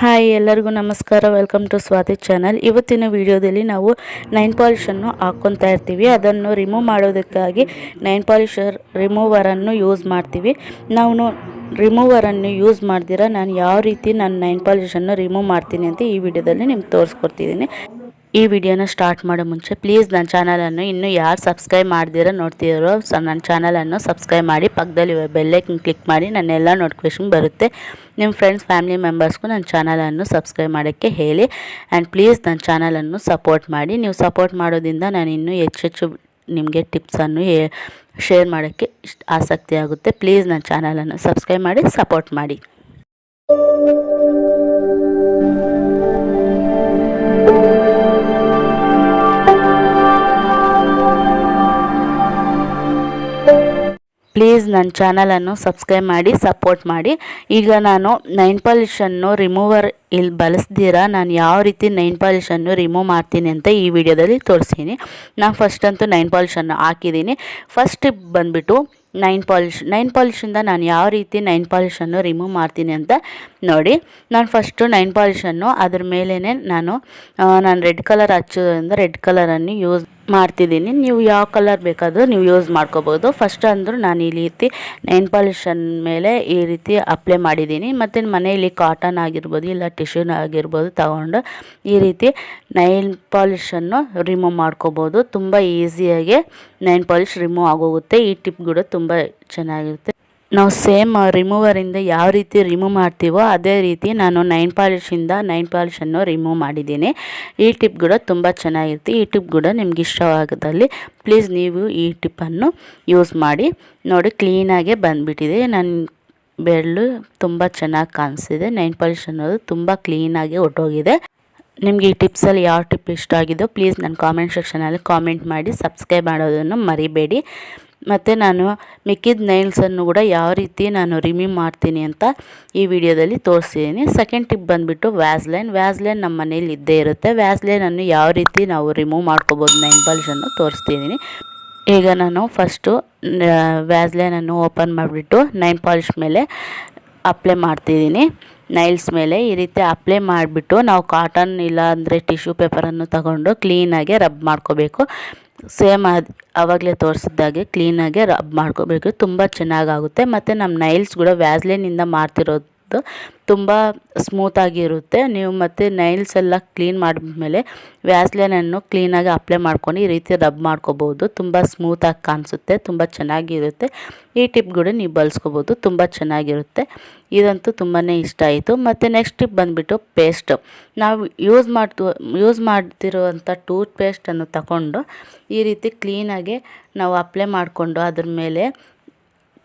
Hi ಎಲ್ಲರಿಗೂ ನಮಸ್ಕಾರ. Welcome to Swathi channel. ಇವತ್ತಿನ ವಿಡಿಯೋದಲ್ಲಿ ನಾವು ನೈನ್ ಪಾಲಿಶನ್ನು ಹಾಕ್ಕೊತಾ ಇರ್ತೀವಿ. ಅದನ್ನು ರಿಮೂವ್ ಮಾಡೋದಕ್ಕಾಗಿ ನೈನ್ ಪಾಲಿಶರ್ ರಿಮೂವರನ್ನು ಯೂಸ್ ಮಾಡ್ತೀವಿ. ನಾವು ರಿಮೂವರನ್ನು ಯೂಸ್ ಮಾಡ್ದಿರ ನಾನು ಯಾವ ರೀತಿ ನಾನು ನೈನ್ ಪಾಲಿಶನ್ನು ರಿಮೂವ್ ಮಾಡ್ತೀನಿ ಅಂತ ಈ ವಿಡಿಯೋದಲ್ಲಿ ನಿಮ್ಗೆ ತೋರಿಸ್ಕೊಡ್ತಿದ್ದೀನಿ. ಈ ವಿಡಿಯೋನ ಸ್ಟಾರ್ಟ್ ಮಾಡೋ ಮುಂಚೆ ಪ್ಲೀಸ್ ನನ್ನ ಚಾನಲನ್ನು ಇನ್ನೂ ಯಾರು ಸಬ್ಸ್ಕ್ರೈಬ್ ಮಾಡ್ದಿರೋ ನೋಡ್ತಿರೋ ನನ್ನ ಚಾನಲನ್ನು ಸಬ್ಸ್ಕ್ರೈಬ್ ಮಾಡಿ, ಪಕ್ಕದಲ್ಲಿ ಬೆಲ್ಲೈಕನ್ ಕ್ಲಿಕ್ ಮಾಡಿ, ನನ್ನೆಲ್ಲ ನೋಟಿಫಿಕೇಷನ್ ಬರುತ್ತೆ. ನಿಮ್ಮ ಫ್ರೆಂಡ್ಸ್ ಫ್ಯಾಮಿಲಿ ಮೆಂಬರ್ಸ್ಗೂ ನನ್ನ ಚಾನಲನ್ನು ಸಬ್ಸ್ಕ್ರೈಬ್ ಮಾಡೋಕ್ಕೆ ಹೇಳಿ. ಆ್ಯಂಡ್ ಪ್ಲೀಸ್ ನನ್ನ ಚಾನಲನ್ನು ಸಪೋರ್ಟ್ ಮಾಡಿ. ನೀವು ಸಪೋರ್ಟ್ ಮಾಡೋದ್ರಿಂದ ನಾನು ಇನ್ನೂ ಹೆಚ್ಚೆಚ್ಚು ನಿಮಗೆ ಟಿಪ್ಸನ್ನು ಶೇರ್ ಮಾಡೋಕ್ಕೆ ಆಸಕ್ತಿ ಆಗುತ್ತೆ. ಪ್ಲೀಸ್ ನನ್ನ ಚಾನಲನ್ನು ಸಬ್ಸ್ಕ್ರೈಬ್ ಮಾಡಿ, ಸಪೋರ್ಟ್ ಮಾಡಿ. ಪ್ಲೀಸ್ ನನ್ನ ಚಾನಲನ್ನು ಸಬ್ಸ್ಕ್ರೈಬ್ ಮಾಡಿ, ಸಪೋರ್ಟ್ ಮಾಡಿ. ಈಗ ನಾನು ನೈನ್ ಪಾಲಿಶನ್ನು ರಿಮೂವರ್ ಇಲ್ಲಿ ಬಳಸ್ದಿರಾ ನಾನು ಯಾವ ರೀತಿ ನೈನ್ ಪಾಲಿಶನ್ನು ರಿಮೂವ್ ಮಾಡ್ತೀನಿ ಅಂತ ಈ ವಿಡಿಯೋದಲ್ಲಿ ತೋರಿಸ್ತೀನಿ. ನಾನು ಫಸ್ಟಂತೂ ನೈನ್ ಪಾಲಿಶನ್ನು ಹಾಕಿದ್ದೀನಿ. ಫಸ್ಟ್ ಟಿಪ್ ಬಂದುಬಿಟ್ಟು ನೈನ್ ಪಾಲಿಶಿಂದ ನಾನು ಯಾವ ರೀತಿ ನೈನ್ ಪಾಲಿಶನ್ನು ರಿಮೂವ್ ಮಾಡ್ತೀನಿ ಅಂತ ನೋಡಿ. ನಾನು ಫಸ್ಟು ನೈನ್ ಪಾಲಿಶನ್ನು ಅದ್ರ ಮೇಲೇ ನಾನು ರೆಡ್ ಕಲರ್ ಹಚ್ಚೋದ್ರಿಂದ ರೆಡ್ ಕಲರನ್ನು ಯೂಸ್ ಮಾಡ್ತಿದ್ದೀನಿ. ನೀವು ಯಾವ ಕಲರ್ ಬೇಕಾದರೂ ನೀವು ಯೂಸ್ ಮಾಡ್ಕೋಬೋದು. ಫಸ್ಟ್ ಅಂದರೂ ನಾನು ಈ ರೀತಿ ನೈನ್ ಪಾಲಿಶನ್ ಮೇಲೆ ಈ ರೀತಿ ಅಪ್ಲೈ ಮಾಡಿದ್ದೀನಿ. ಮತ್ತು ಮನೆಯಲ್ಲಿ ಕಾಟನ್ ಆಗಿರ್ಬೋದು ಇಲ್ಲ ಟಿಶ್ಯೂನ ಆಗಿರ್ಬೋದು ತಗೊಂಡು ಈ ರೀತಿ ನೈಲ್ ಪಾಲಿಶನ್ನು ರಿಮೂವ್ ಮಾಡ್ಕೋಬೋದು. ತುಂಬ ಈಸಿಯಾಗಿ ನೈನ್ ಪಾಲಿಶ್ ರಿಮೂವ್ ಆಗೋಗುತ್ತೆ. ಈ ಟಿಪ್ ಕೂಡ ತುಂಬ ಚೆನ್ನಾಗಿರುತ್ತೆ. ನಾವು ಸೇಮ್ ರಿಮೂವರಿಂದ ಯಾವ ರೀತಿ ರಿಮೂವ್ ಮಾಡ್ತೀವೋ ಅದೇ ರೀತಿ ನಾನು ನೈನ್ ಪಾಲಿಶನ್ನು ರಿಮೂವ್ ಮಾಡಿದ್ದೀನಿ. ಈ ಟಿಪ್ ಕೂಡ ತುಂಬ ಚೆನ್ನಾಗಿರುತ್ತೆ. ಈ ಟಿಪ್ ಕೂಡ ನಿಮ್ಗೆ ಇಷ್ಟವಾಗದಲ್ಲಿ ಪ್ಲೀಸ್ ನೀವು ಈ ಟಿಪ್ಪನ್ನು ಯೂಸ್ ಮಾಡಿ. ನೋಡಿ, ಕ್ಲೀನಾಗೆ ಬಂದುಬಿಟ್ಟಿದೆ. ನನ್ನ ಬೆರಳು ತುಂಬ ಚೆನ್ನಾಗಿ ಕಾಣಿಸ್ತಿದೆ. ನೈನ್ ಪಾಲಿಶ್ ಅನ್ನೋದು ತುಂಬ ಕ್ಲೀನಾಗಿ ಹೊಟ್ಟೋಗಿದೆ. ನಿಮಗೆ ಈ ಟಿಪ್ಸಲ್ಲಿ ಯಾವ ಟಿಪ್ ಇಷ್ಟ ಆಗಿದೋ ಪ್ಲೀಸ್ ನನ್ನ ಕಾಮೆಂಟ್ ಸೆಕ್ಷನಲ್ಲಿ ಕಾಮೆಂಟ್ ಮಾಡಿ, ಸಬ್ಸ್ಕ್ರೈಬ್ ಮಾಡೋದನ್ನು ಮರಿಬೇಡಿ. ಮತ್ತು ನಾನು ಮಿಕ್ಕಿದ ನೈಲ್ಸನ್ನು ಕೂಡ ಯಾವ ರೀತಿ ನಾನು ರಿಮೂವ್ ಮಾಡ್ತೀನಿ ಅಂತ ಈ ವಿಡಿಯೋದಲ್ಲಿ ತೋರಿಸ್ತಿದ್ದೀನಿ. ಸೆಕೆಂಡ್ ಟಿಪ್ ಬಂದುಬಿಟ್ಟು ವ್ಯಾಸ್ಲೈನ್ ನಮ್ಮ ಮನೇಲಿ ಇದ್ದೇ ಇರುತ್ತೆ. ವ್ಯಾಸ್ಲೈನನ್ನು ಯಾವ ರೀತಿ ನಾವು ರಿಮೂವ್ ಮಾಡ್ಕೋಬೋದು ನೈನ್ ಪಾಲಿಶನ್ನು ತೋರಿಸ್ತಿದ್ದೀನಿ. ಈಗ ನಾನು ಫಸ್ಟು ವ್ಯಾಸ್ಲೈನನ್ನು ಓಪನ್ ಮಾಡಿಬಿಟ್ಟು ನೈನ್ ಪಾಲಿಶ್ ಮೇಲೆ ಅಪ್ಲೈ ಮಾಡ್ತಿದ್ದೀನಿ. ನೈಲ್ಸ್ ಮೇಲೆ ಈ ರೀತಿ ಅಪ್ಲೈ ಮಾಡಿಬಿಟ್ಟು ನಾವು ಕಾಟನ್ ಇಲ್ಲ ಅಂದರೆ ಟಿಶ್ಯೂ ಪೇಪರನ್ನು ತಗೊಂಡು ಕ್ಲೀನಾಗೆ ರಬ್ ಮಾಡ್ಕೋಬೇಕು. ಸೇಮ್ ಆವಾಗಲೇ ತೋರಿಸಿದ್ದಾಗೆ ಕ್ಲೀನಾಗೆ ರಬ್ ಮಾಡ್ಕೋಬೇಕು. ತುಂಬ ಚೆನ್ನಾಗಾಗುತ್ತೆ. ಮತ್ತು ನಮ್ಮ ನೈಲ್ಸ್ ಕೂಡ ವ್ಯಾಸ್ಲೈನಿಂದ ಮಾಡ್ತಿರೋದು ತುಂಬ ಸ್ಮೂತಾಗಿರುತ್ತೆ. ನೀವು ಮತ್ತು ನೈಲ್ಸ್ ಎಲ್ಲ ಕ್ಲೀನ್ ಮಾಡಿದ್ಮೇಲೆ ವ್ಯಾಸ್ಲೈನನ್ನು ಕ್ಲೀನಾಗಿ ಅಪ್ಲೈ ಮಾಡ್ಕೊಂಡು ಈ ರೀತಿ ರಬ್ ಮಾಡ್ಕೋಬೋದು. ತುಂಬ ಸ್ಮೂತಾಗಿ ಕಾಣಿಸುತ್ತೆ, ತುಂಬ ಚೆನ್ನಾಗಿರುತ್ತೆ. ಈ ಟಿಪ್ ಕೂಡ ನೀವು ಬಳಸ್ಕೋಬೋದು, ತುಂಬ ಚೆನ್ನಾಗಿರುತ್ತೆ. ಇದಂತೂ ತುಂಬಾ ಇಷ್ಟ ಆಯಿತು. ಮತ್ತು ನೆಕ್ಸ್ಟ್ ಟಿಪ್ ಬಂದುಬಿಟ್ಟು ಪೇಸ್ಟ್. ನಾವು ಯೂಸ್ ಮಾಡ್ತಿರುವಂಥ ಟೂತ್ ಪೇಸ್ಟನ್ನು ತಗೊಂಡು ಈ ರೀತಿ ಕ್ಲೀನಾಗಿ ನಾವು ಅಪ್ಲೈ ಮಾಡಿಕೊಂಡು ಅದ್ರ ಮೇಲೆ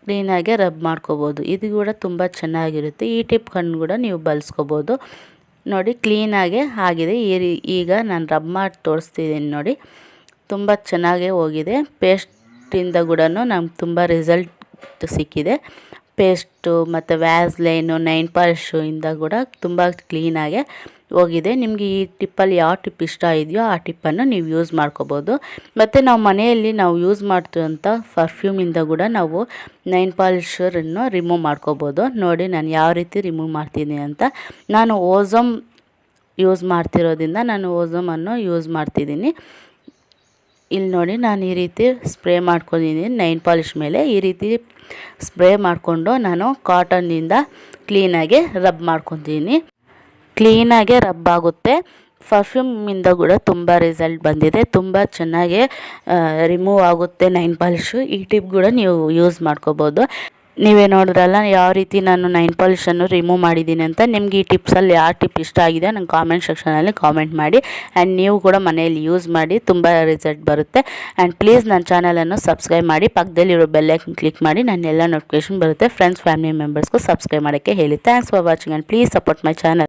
ಕ್ಲೀನಾಗೆ ರಬ್ ಮಾಡ್ಕೋಬೋದು. ಇದು ಕೂಡ ತುಂಬ ಚೆನ್ನಾಗಿರುತ್ತೆ. ಈ ಟಿಪ್ ಕಣ್ಣು ಕೂಡ ನೀವು ಬಳಸ್ಕೋಬೋದು. ನೋಡಿ, ಕ್ಲೀನಾಗೆ ಆಗಿದೆ. ಈಗ ನಾನು ರಬ್ ಮಾಡಿ ತೋರಿಸ್ತಿದ್ದೀನಿ. ನೋಡಿ, ತುಂಬ ಚೆನ್ನಾಗೇ ಹೋಗಿದೆ. ಪೇಸ್ಟಿಂದ ಕೂಡ ನಮ್ಗೆ ತುಂಬ ರಿಸಲ್ಟ್ ಸಿಕ್ಕಿದೆ. ಪೇಸ್ಟು ಮತ್ತು ವ್ಯಾಸ್ಲೈನು ನೈನ್ ಪಾಲಿಶು ಇಂದ ಕೂಡ ತುಂಬ ಕ್ಲೀನಾಗೆ ಹೋಗಿದೆ. ನಿಮಗೆ ಈ ಟಿಪ್ಪಲ್ಲಿ ಯಾವ ಟಿಪ್ ಇಷ್ಟ ಇದೆಯೋ ಆ ಟಿಪ್ಪನ್ನು ನೀವು ಯೂಸ್ ಮಾಡ್ಕೋಬೋದು. ಮತ್ತು ನಾವು ಮನೆಯಲ್ಲಿ ನಾವು ಯೂಸ್ ಮಾಡ್ತೀವಂಥ ಪರ್ಫ್ಯೂಮಿಂದ ಕೂಡ ನಾವು ನೈನ್ ಪಾಲಿಶರನ್ನು ರಿಮೂವ್ ಮಾಡ್ಕೋಬೋದು. ನೋಡಿ ನಾನು ಯಾವ ರೀತಿ ರಿಮೂವ್ ಮಾಡ್ತೀನಿ ಅಂತ. ನಾನು ಓಝಮ್ ಯೂಸ್ ಮಾಡ್ತಿರೋದ್ರಿಂದ ನಾನು ಓಝಮನ್ನು ಯೂಸ್ ಮಾಡ್ತಿದ್ದೀನಿ. ಇಲ್ಲಿ ನೋಡಿ, ನಾನು ಈ ರೀತಿ ಸ್ಪ್ರೇ ಮಾಡ್ಕೊಂಡಿದ್ದೀನಿ ನೈನ್ ಪಾಲಿಶ್ ಮೇಲೆ. ಈ ರೀತಿ ಸ್ಪ್ರೇ ಮಾಡಿಕೊಂಡು ನಾನು ಕಾಟನ್ನಿಂದ ಕ್ಲೀನಾಗೆ ರಬ್ ಮಾಡ್ಕೊತೀನಿ. ಕ್ಲೀನಾಗೆ ರಬ್ ಆಗುತ್ತೆ. ಪರ್ಫ್ಯೂಮಿಂದ ಕೂಡ ತುಂಬ ರಿಸಲ್ಟ್ ಬಂದಿದೆ. ತುಂಬ ಚೆನ್ನಾಗಿ ರಿಮೂವ್ ಆಗುತ್ತೆ ನೈನ್ ಪಾಲಿಶು. ಈ ಟಿಪ್ ಕೂಡ ನೀವು ಯೂಸ್ ಮಾಡ್ಕೋಬೋದು. ನೀವೇ ನೋಡಿದ್ರಲ್ಲ ಯಾವ ರೀತಿ ನಾನು ನೈನ್ ಪಾಲಿಶನ್ನು ರಿಮೂವ್ ಮಾಡಿದ್ದೀನಿ ಅಂತ. ನಿಮ್ಗೆ ಈ ಟಿಪ್ಸಲ್ಲಿ ಯಾವ ಟಿಪ್ ಇಷ್ಟ ಆಗಿದೆ ನಂಗೆ ಕಾಮೆಂಟ್ ಸೆಕ್ಷನಲ್ಲಿ ಕಾಮೆಂಟ್ ಮಾಡಿ. ಆ್ಯಂಡ್ ನೀವು ಕೂಡ ಮನೆಯಲ್ಲಿ ಯೂಸ್ ಮಾಡಿ, ತುಂಬ ರಿಸಲ್ಟ್ ಬರುತ್ತೆ. ಆ್ಯಂಡ್ ಪ್ಲೀಸ್ ನನ್ನ ಚಾನಲನ್ನು ಸಬ್ಸ್ಕ್ರೈಬ್ ಮಾಡಿ, ಪಕ್ಕದಲ್ಲಿರೋ ಬೆಲ್ಲೈಕನ್ ಕ್ಲಿಕ್ ಮಾಡಿ, ನನ್ನೆಲ್ಲ ನೋಟಿಫಿಕೇಷನ್ ಬರುತ್ತೆ. ಫ್ರೆಂಡ್ಸ್ ಫ್ಯಾಮಿಲಿ ಮೆಂಬರ್ಸ್ಗೂ ಸಬ್ಸ್ಕ್ರೈಬ್ ಮಾಡೋಕ್ಕೆ ಹೇಳಿ. Thanks for watching and please support my channel.